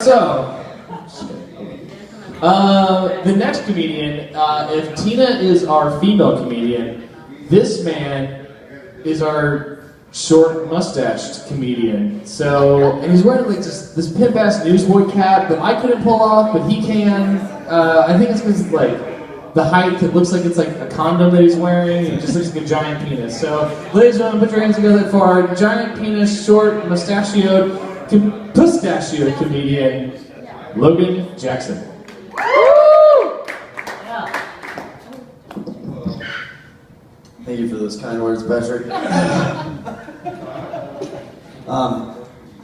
So, the next comedian, if Tina is our female comedian, this man is our short mustached comedian. So, and he's wearing like just this pimp ass newsboy cap that I couldn't pull off, but he can. I think it's because like the height, it looks like it's like a condom that he's wearing, and it just looks like a giant penis. So, ladies and gentlemen, put your hands together for our giant penis, short, mustachioed, pustachioed comedian, Logan Jackson. Thank you for those kind words, Patrick.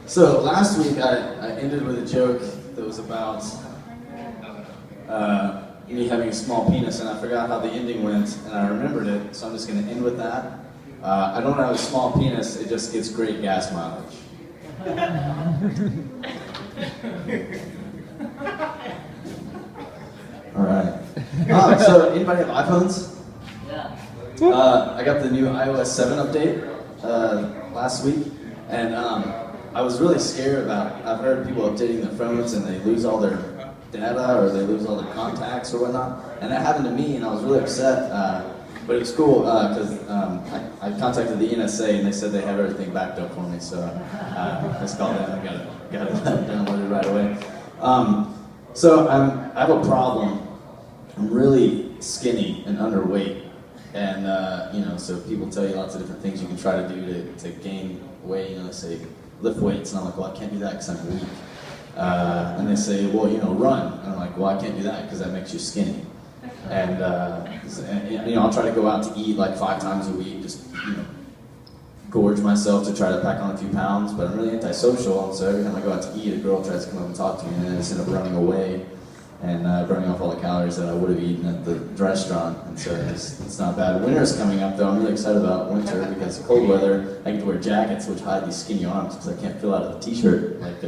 So last week I ended with a joke that was about me having a small penis, and I forgot how the ending went, and I remembered it, so I'm just going to end with that. I don't have a small penis, it just gets great gas mileage. Alright. So anybody have iPhones? Yeah. I got the new iOS 7 update last week, and I was really scared about, I've heard people updating their phones and they lose all their data or they lose all their contacts or whatnot, and that happened to me, and I was really upset, but it was cool because I contacted the NSA and they said they have everything backed up for me, so I just called in and got it downloaded right away. So I have a problem. I'm really skinny and underweight, and so people tell you lots of different things you can try to do to gain weight. They say lift weights, and I'm like, well, I can't do that because I'm weak. And they say, well, run. And I'm like, well, I can't do that because that makes you skinny. And I'll try to go out to eat like 5 times a week, just gorge myself to try to pack on a few pounds. But I'm really antisocial, and so every time I go out to eat, a girl tries to come up and talk to me, and then I just end up running away and burning off all the calories that I would have eaten at the restaurant. And so it's not bad. Winter's coming up, though. I'm really excited about winter because cold weather, I get to wear jackets which hide these skinny arms because I can't fill out of the t-shirt like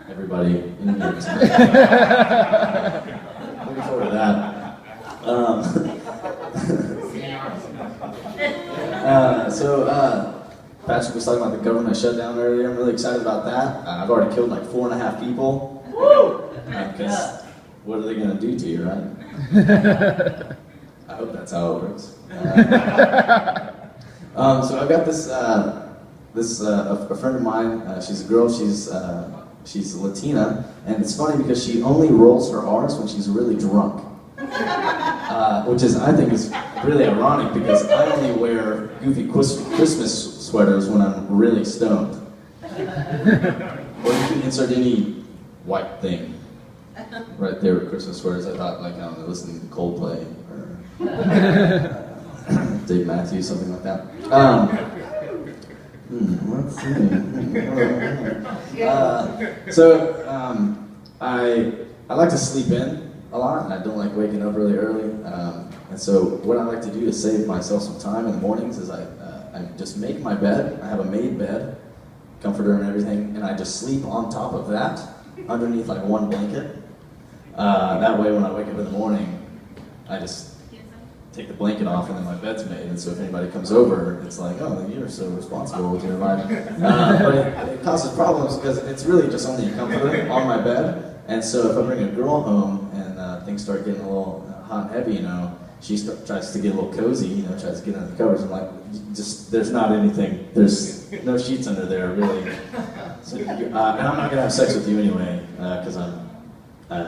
everybody in here. Looking forward to that. Patrick was talking about the government shutdown earlier. I'm really excited about that. I've already killed like 4.5 people. Because what are they going to do to you, right? I hope that's how it works. So I've got this a friend of mine. She's a girl. She's Latina, and it's funny because she only rolls her R's when she's really drunk, which I think is really ironic because I only wear goofy Christmas sweaters when I'm really stoned. Or you can insert any white thing right there with Christmas sweaters. I thought, listening to Coldplay or Dave Matthews, something like that. Let's see. I like to sleep in a lot, and I don't like waking up really early. And so what I like to do to save myself some time in the mornings is I just make my bed. I have a made bed, comforter and everything, and I just sleep on top of that, underneath like one blanket. That way when I wake up in the morning, I just take the blanket off and then my bed's made, and so if anybody comes over, it's like, oh, you're so responsible with your life. But it causes problems because it's really just only a comforter on my bed, and so if I bring a girl home and things start getting a little hot and heavy, she tries to get a little cozy, tries to get under the covers. I'm like, there's not anything, there's no sheets under there, really. So, and I'm not gonna have sex with you anyway, because I'm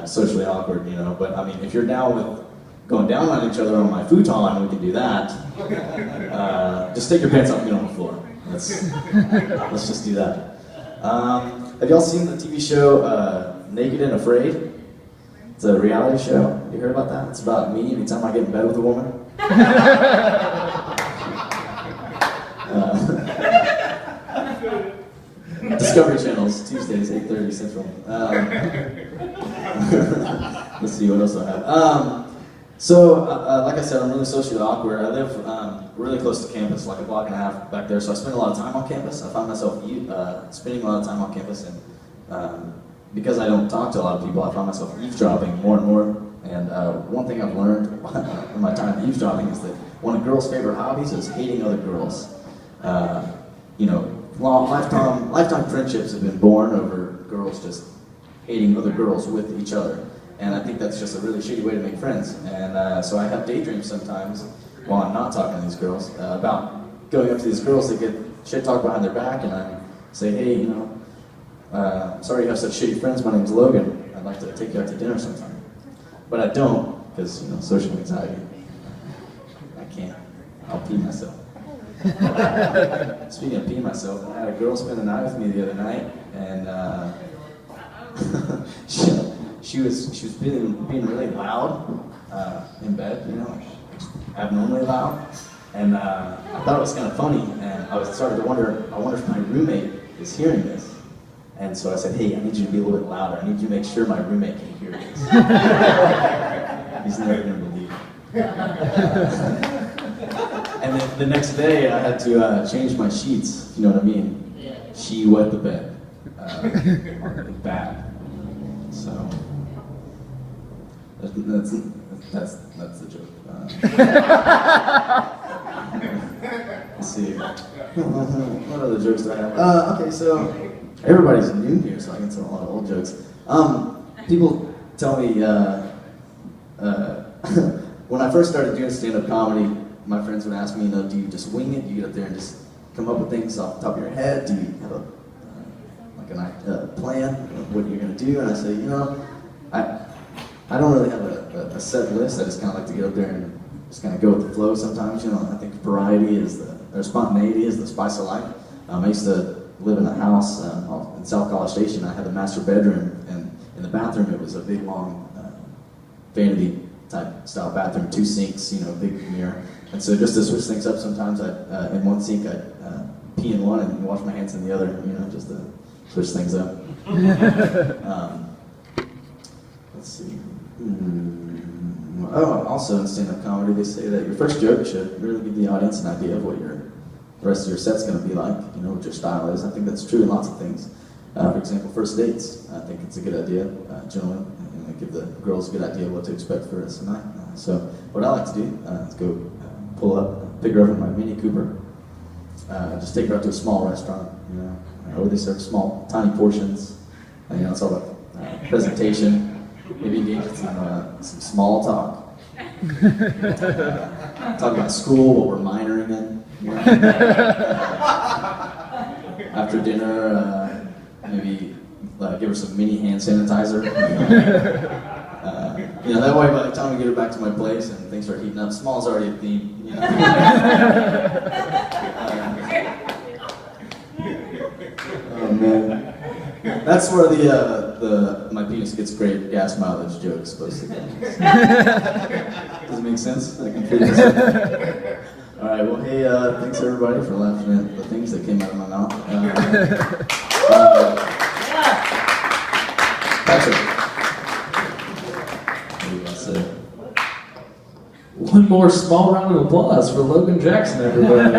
socially awkward, but I mean, if you're down with going down on each other on my futon, we can do that. Just take your pants off and get on the floor. Let's just do that. Have y'all seen the TV show Naked and Afraid? It's a reality show. You heard about that? It's about me anytime I get in bed with a woman. Discovery Channels, Tuesdays, 8:30 Central. Let's see, what else do I have? Like I said, I'm really socially awkward. I live really close to campus, like a block and a half back there, so I spend a lot of time on campus. I find myself spending a lot of time on campus, and because I don't talk to a lot of people, I find myself eavesdropping more and more. And one thing I've learned in my time eavesdropping is that one of girls' favorite hobbies is hating other girls. Lifetime friendships have been born over girls just hating other girls with each other. And I think that's just a really shitty way to make friends. And so I have daydreams sometimes while I'm not talking to these girls about going up to these girls that get shit talked behind their back, and I say, hey, you know, sorry you have such shitty friends, my name's Logan. I'd like to take you out to dinner sometime. But I don't, because, you know, social anxiety. I can't. I'll pee myself. Speaking of peeing myself, I had a girl spend the night with me the other night, and she was being really loud in bed, you know, abnormally loud, and I thought it was kind of funny, and I started to wonder if my roommate is hearing this, and so I said, hey, I need you to be a little bit louder. I need you to make sure my roommate can hear this. He's never going to believe it. And then the next day, I had to change my sheets, if you know what I mean. Yeah. She wet the bed. Bad. So, that's the joke. Let's see. What other jokes do I have? Okay, so everybody's new here, so I can tell a lot of old jokes. People tell me when I first started doing stand-up comedy, my friends would ask me, you know, do you just wing it? Do you get up there and just come up with things off the top of your head? Do you have a plan of what you're going to do? And I say, you know, I don't really have a set list. I just kind of like to get up there and just kind of go with the flow sometimes. You know, I think variety or spontaneity is the spice of life. I used to live in a house in South College Station. I had a master bedroom, and in the bathroom it was a big, long vanity type style bathroom, 2 sinks, you know, big mirror. And so just to switch things up, sometimes in one sink I'd pee in one and wash my hands in the other, you know, just to switch things up. Let's see. Oh, also in stand-up comedy, they say that your first joke should really give the audience an idea of what the rest of your set's going to be like, you know, what your style is. I think that's true in lots of things. For example, first dates. I think it's a good idea, generally. Give the girls a good idea of what to expect for us tonight. So what I like to do is go pull up, pick her up in my Mini Cooper, just take her out to a small restaurant, you know, where they serve small, tiny portions. You know, it's all about presentation, maybe engage in some small talk. Talk about school, what we're minoring in. You know? After dinner, maybe give her some mini hand sanitizer. You know, that way by the time we get her back to my place and things start heating up, small's already a theme. You know? Oh man, that's where my penis gets great gas mileage jokes supposed to go. Does it make sense? I can figure this out. All right. Well, hey, thanks everybody for laughing at the things that came out of my mouth. Patrick. What do you want to say? One more small round of applause for Logan Jackson, everybody.